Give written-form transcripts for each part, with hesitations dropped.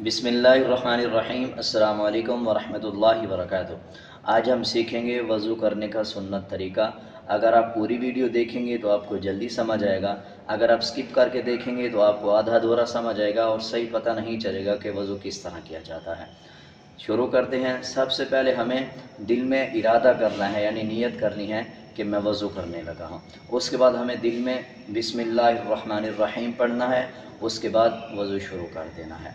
बिस्मिल्लाहिर्रहमानिर्रहीम। अस्सलामु अलैकुम वरहमतुल्लाहि वबरकातुहू। आज हम सीखेंगे वज़ू करने का सुन्नत तरीका। अगर आप पूरी वीडियो देखेंगे तो आपको जल्दी समझ आएगा। अगर आप स्किप करके देखेंगे तो आपको आधा अधूरा समझ आएगा और सही पता नहीं चलेगा कि वज़ू किस तरह किया जाता है। शुरू करते हैं। सबसे पहले हमें दिल में इरादा करना है, यानी नीयत करनी है कि मैं वज़ू करने लगा हूँ। उसके बाद हमें दिल में बिस्मिल्लाहिर्रहमानिर्रहीम पढ़ना है। उसके बाद वज़ू शुरू कर देना है।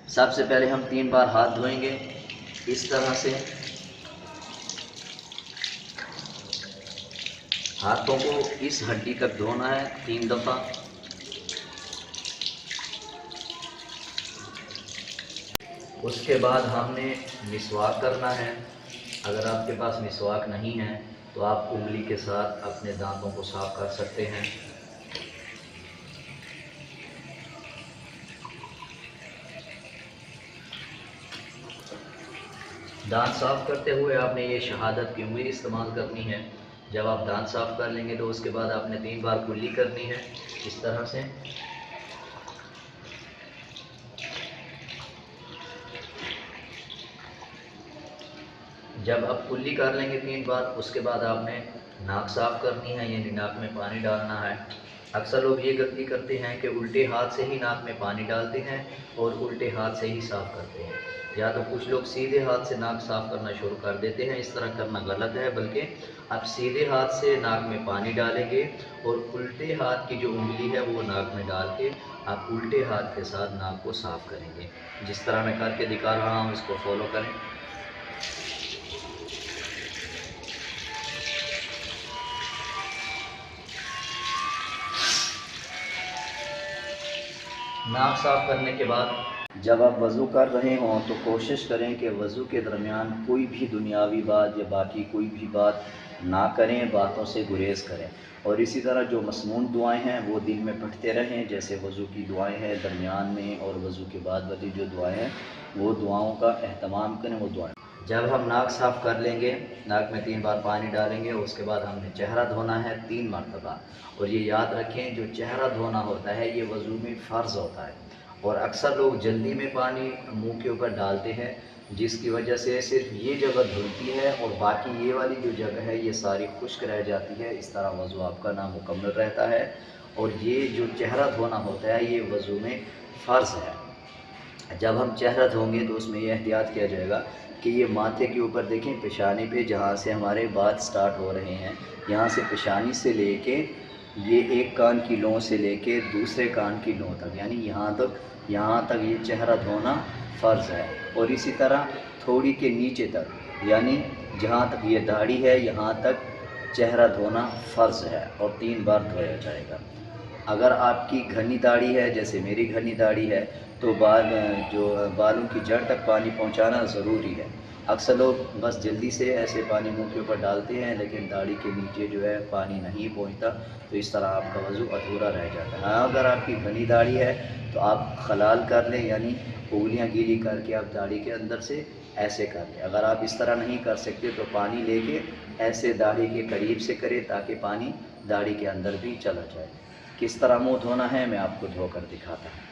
सबसे पहले हम 3 बार हाथ धोएंगे इस तरह से। हाथों को इस हड्डी तक धोना है 3 दफ़ा। उसके बाद हमने मिसवाक करना है। अगर आपके पास मिसवाक नहीं है तो आप उंगली के साथ अपने दांतों को साफ कर सकते हैं। दांत साफ़ करते हुए आपने ये शहादत की उंगली इस्तेमाल करनी है। जब आप दांत साफ़ कर लेंगे तो उसके बाद आपने 3 बार कुल्ली करनी है इस तरह से। जब आप कुल्ली कर लेंगे 3 बार, उसके बाद आपने नाक साफ़ करनी है, यानी नाक में पानी डालना है। अक्सर लोग ये गलती करते हैं कि उल्टे हाथ से ही नाक में पानी डालते हैं और उल्टे हाथ से ही साफ़ करते हैं। या तो कुछ लोग सीधे हाथ से नाक साफ़ करना शुरू कर देते हैं। इस तरह करना गलत है, बल्कि आप सीधे हाथ से नाक में पानी डालेंगे और उल्टे हाथ की जो उंगली है वो नाक में डाल के आप उल्टे हाथ के साथ नाक को साफ़ करेंगे। जिस तरह मैं करके दिखा रहा हूँ इसको फॉलो करें। नाक साफ़ करने के बाद जब आप वज़ू कर रहे हों तो कोशिश करें कि वज़ू के दरमियान कोई भी दुनियावी बात या बाकी कोई भी बात ना करें, बातों से गुरेज़ करें। और इसी तरह जो मसनून दुआएं हैं वो दिल में पढ़ते रहें, जैसे वज़ू की दुआएं हैं दरमियान में और वज़ू के बाद वाली जो दुआएं हैं वो दुआओं का एहतमाम करें। वो दुआएं जब हम नाक साफ़ कर लेंगे, नाक में 3 बार पानी डालेंगे, उसके बाद हमने चेहरा धोना है 3 मरतबा। और ये याद रखें, जो चेहरा धोना होता है ये वज़ू में फ़र्ज़ होता है। और अक्सर लोग जल्दी में पानी मुंह के ऊपर डालते हैं, जिसकी वजह से सिर्फ ये जगह धुलती है और बाकी ये वाली जो जगह है ये सारी खुश्क रह जाती है। इस तरह वज़ू आपका नामुकम्मल रहता है। और ये जो चेहरा धोना होता है ये वज़ू में फ़र्ज़ है। जब हम चेहरा धोंगे तो उसमें ये एहतियात किया जाएगा कि ये माथे के ऊपर देखें, पेशानी पे जहाँ से हमारे बाल स्टार्ट हो रहे हैं, यहाँ से पेशानी से लेके ये एक कान की लौ से लेके दूसरे कान की लौ तक, यानी यहाँ तक ये चेहरा धोना फ़र्ज़ है। और इसी तरह थोड़ी के नीचे तक, यानी जहाँ तक ये दाढ़ी है यहाँ तक चेहरा धोना फ़र्ज़ है और 3 बार धोया जाएगा। अगर आपकी घनी दाढ़ी है, जैसे मेरी घनी दाढ़ी है, तो बालों की जड़ तक पानी पहुंचाना ज़रूरी है। अक्सर लोग बस जल्दी से ऐसे पानी मुंह के ऊपर डालते हैं लेकिन दाढ़ी के नीचे जो है पानी नहीं पहुंचता, तो इस तरह आपका वज़ू अधूरा रह जाता है। हाँ, अगर आपकी घनी दाढ़ी है तो आप खलाल कर लें, यानी उंगलियां गीली करके आप दाढ़ी के अंदर से ऐसे कर लें। अगर आप इस तरह नहीं कर सकते तो पानी लेके ऐसे दाढ़ी के करीब से करें ताकि पानी दाढ़ी के अंदर भी चला जाए। किस तरह मुँह धोना है मैं आपको धोकर दिखाता हूँ।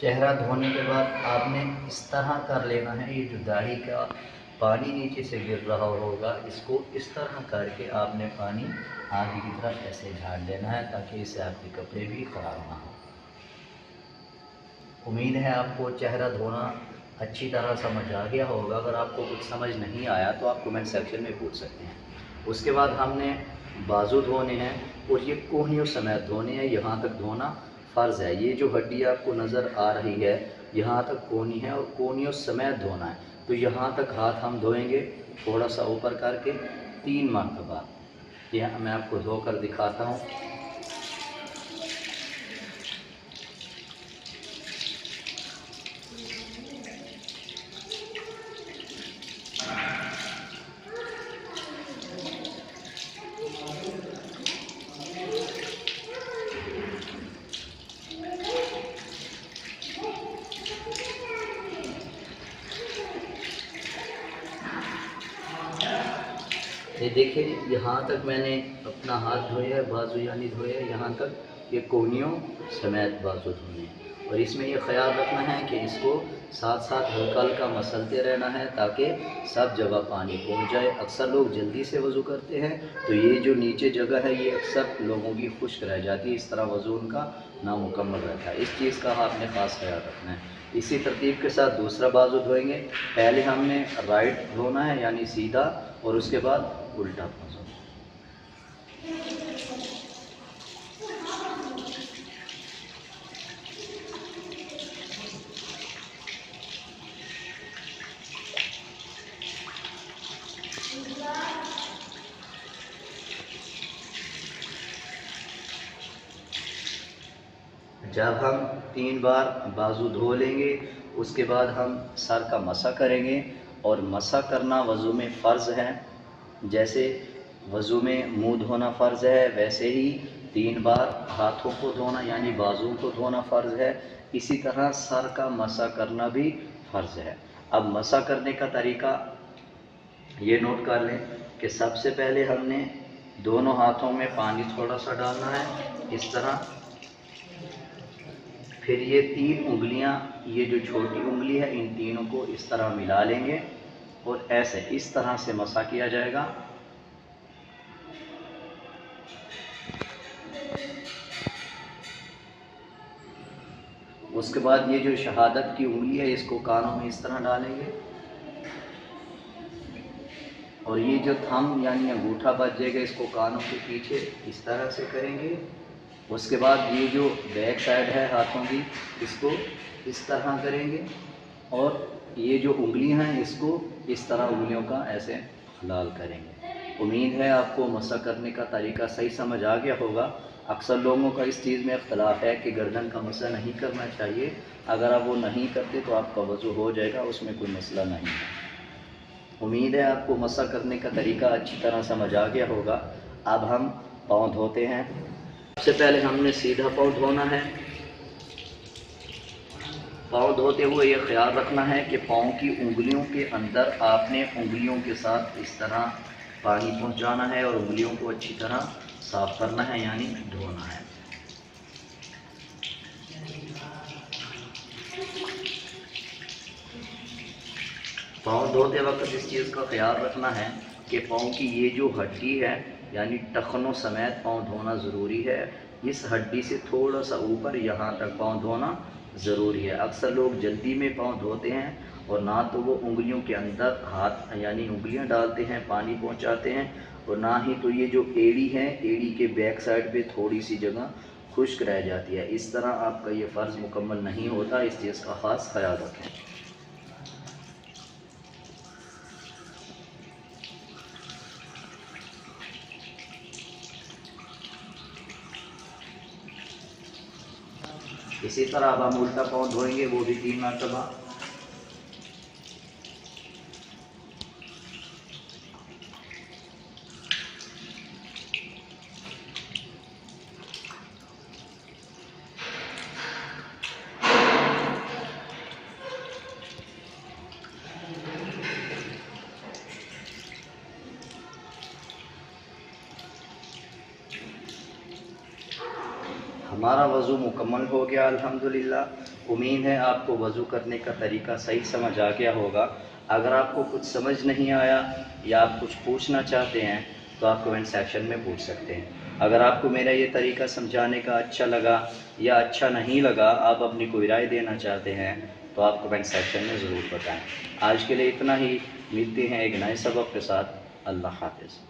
चेहरा धोने के बाद आपने इस तरह कर लेना है, ये जो दाढ़ी का पानी नीचे से गिर रहा होगा इसको इस तरह करके आपने पानी आगे की तरफ ऐसे झाड़ लेना है ताकि इससे आपके कपड़े भी ख़राब ना हो। उम्मीद है आपको चेहरा धोना अच्छी तरह समझ आ गया होगा। अगर आपको कुछ समझ नहीं आया तो आप कमेंट सेक्शन में पूछ सकते हैं। उसके बाद हमने बाजू धोने हैं और ये कोहनियों समेत धोने हैं, यहाँ तक धोना फ़र्ज़ है। ये जो हड्डी आपको नज़र आ रही है यहाँ तक कोहनी है और कोहनियों समेत धोना है। तो यहाँ तक हाथ हम धोएंगे थोड़ा सा ऊपर करके 3 मरतबा। यह मैं आपको धोकर दिखाता हूँ। ये देखिए यहाँ तक मैंने अपना हाथ धोया है, बाजू यानी धोया है यहाँ तक, ये कोहनियों समेत बाजू धोने हैं। और इसमें ये ख्याल रखना है कि इसको साथ साथ हल्का हल्का मसलते रहना है ताकि सब जगह पानी पहुँच जाए। अक्सर लोग जल्दी से वज़ू करते हैं तो ये जो नीचे जगह है ये अक्सर लोगों की खुश्क रह जाती है, इस तरह वज़ू उनका नामुकम्मल रहता है। इस चीज़ का आपने ख़ास ख्याल रखना है। इसी तरतीब के साथ दूसरा बाजू धोएंगे। पहले हमने राइट धोना है यानी सीधा, और उसके बाद उल्टा बाजू। जब हम 3 बार बाजू धो लेंगे उसके बाद हम सर का मसा करेंगे। और मसा करना वज़ू में फ़र्ज़ है। जैसे वज़ू में मुंह धोना फ़र्ज़ है वैसे ही 3 बार हाथों को धोना यानी बाजुओं को धोना फ़र्ज़ है। इसी तरह सर का मसा करना भी फ़र्ज़ है। अब मसा करने का तरीका ये नोट कर लें कि सबसे पहले हमने दोनों हाथों में पानी थोड़ा सा डालना है इस तरह। फिर ये 3 उंगलियां, ये जो छोटी उंगली है इन तीनों को इस तरह मिला लेंगे और ऐसे इस तरह से मसा किया जाएगा। उसके बाद ये जो शहादत की उंगली है इसको कानों में इस तरह डालेंगे और ये जो थंब यानी अंगूठा बच जाएगा इसको कानों के पीछे इस तरह से करेंगे। उसके बाद ये जो बैक साइड है हाथों की इसको इस तरह करेंगे और ये जो उंगलियां हैं इसको इस तरह उंगलियों का ऐसे हलाल करेंगे। उम्मीद है आपको मसा करने का तरीका सही समझ आ गया होगा। अक्सर लोगों का इस चीज़ में इख्तलाफ है कि गर्दन का मसा नहीं करना चाहिए। अगर आप वो नहीं करते तो आपका वज़ू हो जाएगा, उसमें कोई मसला नहीं है। उम्मीद है आपको मसा करने का तरीका अच्छी तरह समझ आ गया होगा। अब हम पाँव धोते हैं। सबसे पहले हमने सीधा पाँव धोना है। पाँव धोते हुए ये ख्याल रखना है कि पाँव की उंगलियों के अंदर आपने उंगलियों के साथ इस तरह पानी पहुंचाना है और उंगलियों को अच्छी तरह साफ़ करना है यानी धोना है। पाँव धोते वक्त इस चीज़ का ख्याल रखना है कि पाँव की ये जो हड्डी है यानी टखनों समेत पाँव धोना ज़रूरी है। इस हड्डी से थोड़ा सा ऊपर यहाँ तक पाँव धोना ज़रूरी है। अक्सर लोग जल्दी में पाँव धोते हैं और ना तो वो उंगलियों के अंदर हाथ यानी उंगलियां डालते हैं, पानी पहुंचाते हैं, और ना ही तो ये जो एड़ी है, एड़ी के बैक साइड पे थोड़ी सी जगह खुश्क रह जाती है। इस तरह आपका ये फ़र्ज़ मुकम्मल नहीं होता, इस चीज़ का ख़ास ख्याल रखें। इसी तरह अब हम उल्टा पाँव धोएंगे, वो भी 3 मरतबा। हमारा वज़ू मुकम्मल हो गया अल्हम्दुलिल्लाह। उम्मीद है आपको वज़ू करने का तरीका सही समझ आ गया होगा। अगर आपको कुछ समझ नहीं आया या आप कुछ पूछना चाहते हैं तो आप कमेंट सेक्शन में पूछ सकते हैं। अगर आपको मेरा ये तरीका समझाने का अच्छा लगा या अच्छा नहीं लगा, आप अपनी कोई राय देना चाहते हैं तो आप कमेंट सेक्शन में ज़रूर बताएं। आज के लिए इतना ही, मिलते हैं एक नए सबक के साथ। अल्लाह हाफ़िज़।